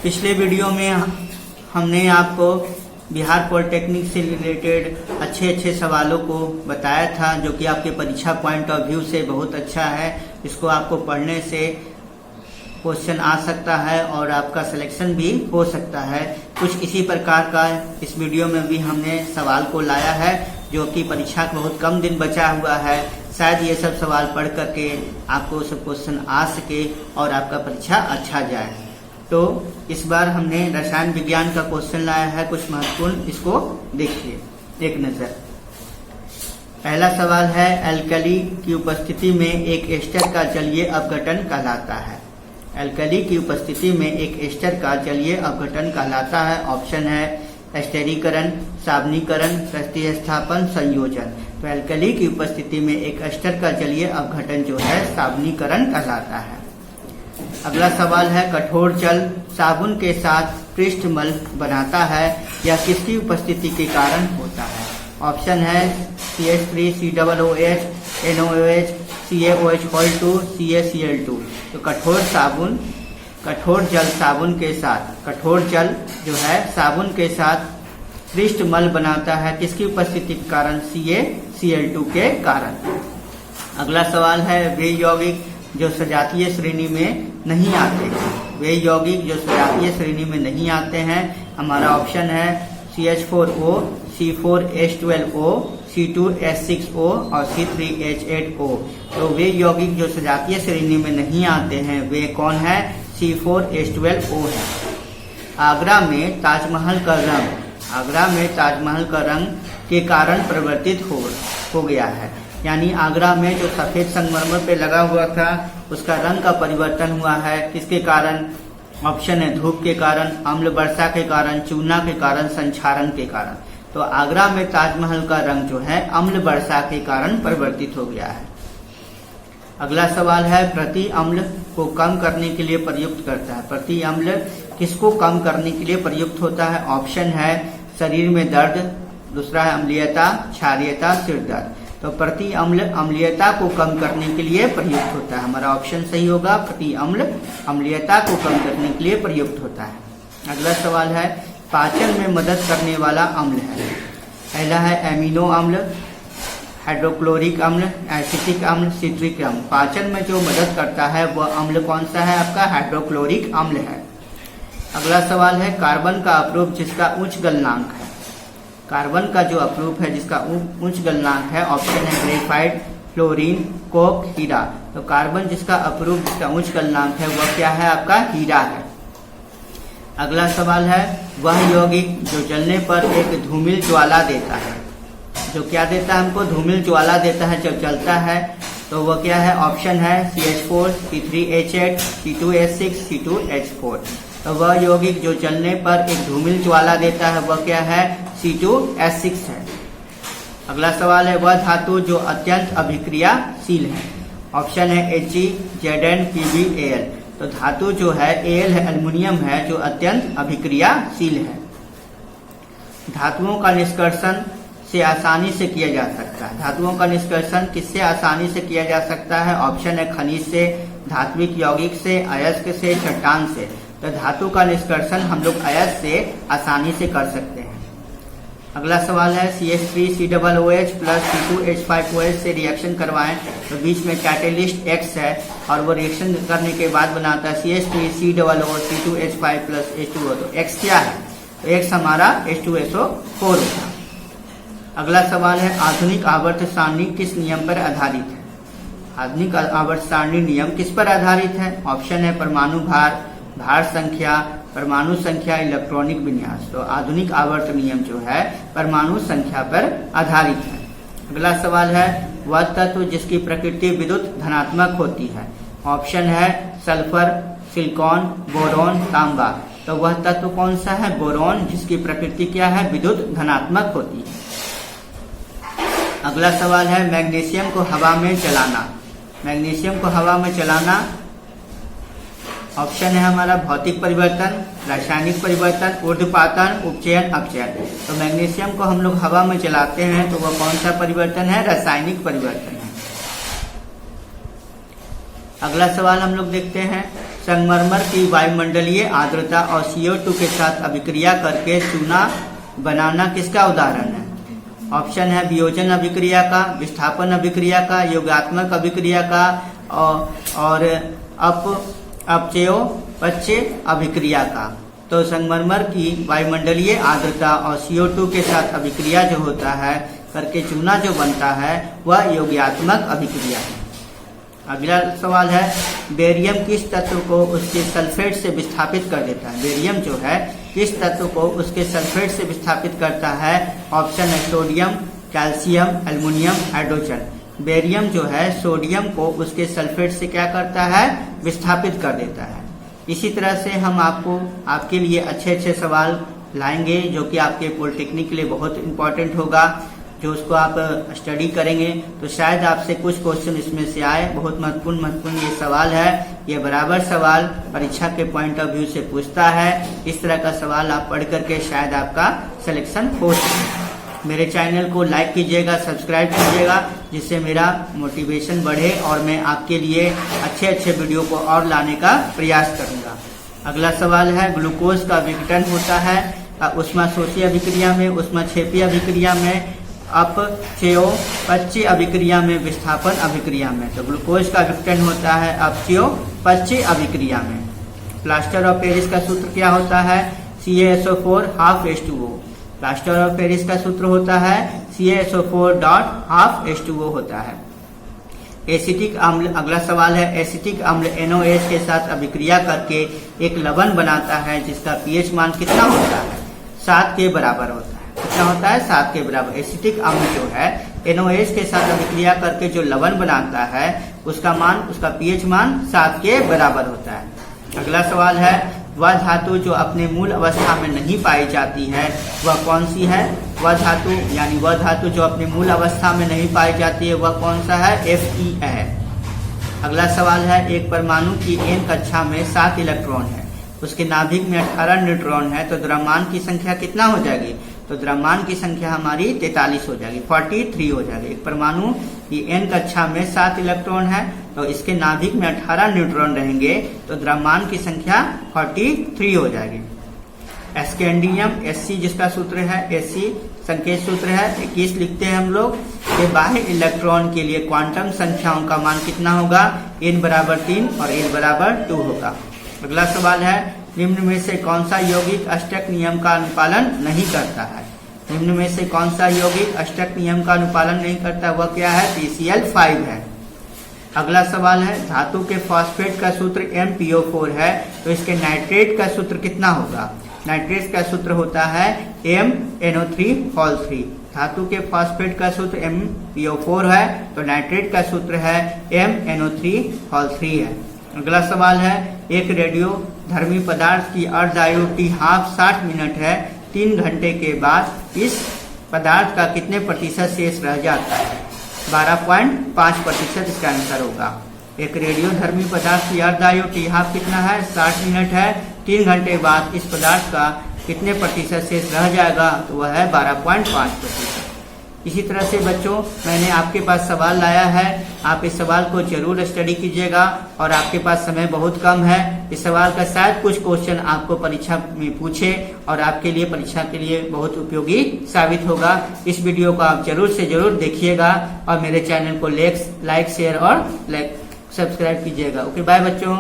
पिछले वीडियो में हमने आपको बिहार पॉलिटेक्निक से रिलेटेड अच्छे सवालों को बताया था, जो कि आपके परीक्षा पॉइंट ऑफ व्यू से बहुत अच्छा है। इसको आपको पढ़ने से क्वेश्चन आ सकता है और आपका सिलेक्शन भी हो सकता है। कुछ इसी प्रकार का इस वीडियो में भी हमने सवाल को लाया है, जो कि परीक्षा का बहुत कम दिन बचा हुआ है। शायद ये सब सवाल पढ़ करके आपको सब क्वेश्चन आ सके और आपका परीक्षा अच्छा जाए। तो इस बार हमने रसायन विज्ञान का क्वेश्चन लाया है, कुछ महत्वपूर्ण, इसको देखिए एक नजर। पहला सवाल है, एल्कली की उपस्थिति में एक एस्टर का जलीय अपघटन कहलाता है। एल्कली की उपस्थिति में एक एस्टर का जलीय अपघटन कहलाता है। ऑप्शन है एस्टरीकरण, साबनीकरण, प्रतिस्थापन, संयोजन। तो एल्कली की उपस्थिति में एक एस्टर का जलीय अपघटन जो है साबनीकरण कहलाता है। अगला सवाल है, कठोर जल साबुन के साथ पृष्ठमल बनाता है, यह किसकी उपस्थिति के कारण होता है? ऑप्शन है CH3, COOH, NOOH, CaOH2, CaCl2। तो कठोर जल साबुन के साथ, कठोर जल जो है साबुन के साथ पृष्ठमल बनाता है, किसकी उपस्थिति के कारण? CaCl2 के कारण। अगला सवाल है, वे यौगिक जो सजातीय श्रेणी में नहीं आते हैं, वे यौगिक जो सजातीय श्रेणी में नहीं आते हैं, हमारा ऑप्शन है CH4O, C4H12O, C2H6O और C3H8O। तो वे यौगिक जो सजातीय श्रेणी में नहीं आते हैं वे कौन है? C4H12O है। आगरा में ताजमहल का रंग के कारण परिवर्तित हो गया है, यानी आगरा में जो सफेद संगमरमर पे लगा हुआ था उसका रंग का परिवर्तन हुआ है, किसके कारण? ऑप्शन है धूप के कारण, अम्ल वर्षा के कारण, चूना के कारण, संक्षारण के कारण। तो आगरा में ताजमहल का रंग जो है अम्ल वर्षा के कारण परिवर्तित हो गया है। अगला सवाल है, प्रति अम्ल को कम करने के लिए प्रयुक्त करता है। प्रति अम्ल किसको कम करने के लिए प्रयुक्त होता है? ऑप्शन है शरीर में दर्द, दूसरा है अम्लीयता, क्षारीयता, सिर दर्द। तो प्रति अम्ल अम्लीयता को कम करने के लिए प्रयुक्त होता है। हमारा ऑप्शन सही होगा, प्रति अम्ल अम्लीयता को कम करने के लिए प्रयुक्त होता है। अगला सवाल है, पाचन में मदद करने वाला अम्ल है। पहला है एमिनो अम्ल, हाइड्रोक्लोरिक अम्ल, एसिटिक अम्ल, सिट्रिक अम्ल। पाचन में जो मदद करता है वह अम्ल कौन सा है? आपका हाइड्रोक्लोरिक अम्ल है। अगला सवाल है, कार्बन का अपरूप जिसका उच्च गलनांक है। कार्बन का जो अपरूप है जिसका उच्च गलनांक है, ऑप्शन है ग्रेफाइट, फ्लोरीन, कोक, हीरा। तो कार्बन जिसका अपरूप जिसका उच्च गलनांक है वह क्या है? आपका हीरा है। अगला सवाल है, वह यौगिक जो जलने पर एक धूमिल ज्वाला देता है, जो क्या देता है हमको? धूमिल ज्वाला देता है जब जलता है, तो वह क्या है? ऑप्शन है CH4, C3H8, C2H6, C2H4। तो वह यौगिक जो जलने पर एक धूमिल ज्वाला देता है वह क्या है? C2H6 है। अगला सवाल है, वह धातु जो अत्यंत अभिक्रियाशील है। ऑप्शन है He, Zn, Pb, Al। तो धातु जो है Al है, एल्युमिनियम है, जो अत्यंत अभिक्रियाशील है। धातुओं का निष्कर्षण से आसानी से किया जा सकता है। धातुओं का निष्कर्षण किससे आसानी से किया जा सकता है? ऑप्शन है खनिज से, धात्विक यौगिक से, अयस्क से, चट्टान से। तो धातु का निष्कर्षण हम लोग अयस्क से आसानी से कर सकते हैं। अगला सवाल है, CH3, COOH प्लस C2H5OH से रिएक्शन करवाएं, तो बीच में कैटेलिस्ट X है और वो रिएक्शन करने के बाद बनाता है CH3, COOH, C2H5 plus H2O। तो X क्या है? तो X हमारा H2SO4 होगा। अगला सवाल है, आधुनिक आवर्त सारणी किस नियम पर आधारित है? आधुनिक आवर्त सारणी नियम किस पर आधारित है? ऑप्शन है परमाणु भार, भार संख्या, परमाणु संख्या, इलेक्ट्रॉनिक विन्यास। तो आधुनिक आवर्त नियम जो है परमाणु संख्या पर आधारित है। अगला सवाल है, वह तत्व जिसकी प्रकृति विद्युत धनात्मक होती है। ऑप्शन है सल्फर, सिलिकॉन, बोरॉन, तांबा। तो वह तत्व कौन सा है? बोरॉन, जिसकी प्रकृति क्या है? विद्युत धनात्मक होती है। अगला सवाल है, मैग्नीशियम को हवा में जलाना। मैग्नीशियम को हवा में जलाना, ऑप्शन है हमारा भौतिक परिवर्तन, रासायनिक परिवर्तन, ऊर्ध्वपातन, उपचयन, अपचयन। तो मैग्नीशियम को हम लोग हवा में जलाते हैं तो वह कौन सा परिवर्तन है? रासायनिक परिवर्तन है। अगला सवाल हम लोग देखते हैं, संगमरमर की वायुमंडलीय आर्द्रता और CO2 के साथ अभिक्रिया करके चूना बनाना किसका उदाहरण है? ऑप्शन है वियोजन अभिक्रिया का, विस्थापन अभिक्रिया का, योगात्मक अभिक्रिया का और अपचयोपचय अभिक्रिया का। तो संगमरमर की वायुमंडलीय आर्द्रता और CO2 के साथ अभिक्रिया जो होता है करके चूना जो बनता है वह योगात्मक अभिक्रिया है। अगला सवाल है बेरियम किस तत्व को उसके सल्फेट से विस्थापित कर देता है? बेरियम जो है किस तत्व को उसके सल्फेट से विस्थापित करता है? ऑप्शन है sodium, calcium, aluminium, hydrogen. Barium जो है सोडियम को उसके सल्फेट से क्या करता है? विस्थापित कर देता है। इसी तरह से हम आपके लिए अच्छे सवाल लाएंगे जो कि आपके पॉलिटेक्निक के लिए बहुत इंपॉर्टेंट होगा। जो उसको आप स्टडी करेंगे तो शायद आपसे कुछ क्वेश्चन इसमें से आए। बहुत महत्वपूर्ण ये सवाल है। ये बराबर सवाल परीक्षा के पॉइंट ऑफ व्यू से पूछता है। इस तरह का सवाल आप पढ़ करके शायद आपका सिलेक्शन हो सके। मेरे चैनल को लाइक कीजिएगा, सब्सक्राइब कीजिएगा, जिससे मेरा मोटिवेशन बढ़े और मैं आपके लिए अच्छे वीडियो को और लाने का प्रयास करूंगा। अगला सवाल है ग्लूकोज का विघटन होता है ऊष्माशोषी अभिक्रिया में, ऊष्माक्षेपी अभिक्रिया में, अपचयोपचय अभिक्रिया में, विस्थापन अभिक्रिया में। तो ग्लूकोज का विघटन होता है अपचयोपचय अभिक्रिया में। प्लास्टर ऑफ पेरिस का सूत्र क्या होता है? CaSO4 half H2O। Plaster of Paris का सूत्र होता है CaSO4 half H2O होता है। एसिटिक अम्ल, अगला सवाल है एसिटिक अम्ल NaOH के साथ अभिक्रिया करके एक लवण बनाता है जिसका pH मान कितना होता है? 7 के बराबर होता है। कितना होता है? 7 के बराबर। एसिटिक अम्ल जो है NaOH के साथ अभिक्रिया करके जो लवण बनाता है उसका pH मान 7 के बराबर होता है। अगला सवाल है वह धातु जो अपने मूल अवस्था में नहीं पाई जाती है वह कौन सी है? वह धातु जो अपने मूल अवस्था में नहीं पाई जाती है वह कौन सा है? Fe है। अगला सवाल है एक परमाणु की N कक्षा में 7 इलेक्ट्रॉन है, उसके नाभिक में 18 न्यूट्रॉन है, तो द्रव्यमान की संख्या कितना हो जाएगी? तो द्रव्यमान की संख्या हमारी 43 हो जाएगी, 43 हो जाएगी। एक परमाणु की N कक्षा में 7 इलेक्ट्रॉन है तो इसके नाभिक में 18 न्यूट्रॉन रहेंगे तो द्रव्यमान की संख्या 43 हो जाएगी। स्कैंडियम Sc जिसका सूत्र है Sc संकेत सूत्र है 21 लिखते हैं हम लोग के बाह्य इलेक्ट्रॉन के लिए क्वांटम संख्याओं का मान कितना होगा? n बराबर 3 और n बराबर 2 होगा। अगला सवाल है निम्न में से कौन सा यौगिक अष्टक नियम का अनुपालन नहीं करता है? निम्न में से कौन सा यौगिक अष्टक नियम का अनुपालन नहीं करता? वह क्या है? PCl5 है। अगला सवाल है धातु के फॉस्फेट का सूत्र MPO4 है तो इसके नाइट्रेट का सूत्र कितना होगा? नाइट्रेट का सूत्र होता है MnO3 धातु के फॉस्फेट का सूत्र MPO4 है तो नाइट्रेट का सूत्र है MnO3 है। अगला सवाल है एक रेडियो धर्मी पदार्थ की अर्धआयु T½ 60 मिनट है। 3 घंटे के बाद इस पदार्थ का कितने प्रतिशत शेष रह जाता है? 12.5% इसका आंसर होगा। एक रेडियो धर्मी पदार्थ की अर्धआयु T½ कितना है? 60 मिनट है। 3 घंटे बाद इस पदार्थ का कितने प्रतिशत शेष रह जाएगा? तो वह है 12.5%। इसी तरह से बच्चों मैंने आपके पास सवाल लाया है, आप इस सवाल को जरूर स्टडी कीजिएगा और आपके पास समय बहुत कम है। इस सवाल का शायद कुछ क्वेश्चन आपको परीक्षा में पूछे और आपके लिए परीक्षा के लिए बहुत उपयोगी साबित होगा। इस वीडियो को आप जरूर से जरूर देखिएगा और मेरे चैनल को लाइक शेयर और सब्सक्राइब कीजिएगा। ओके बाय बच्चों।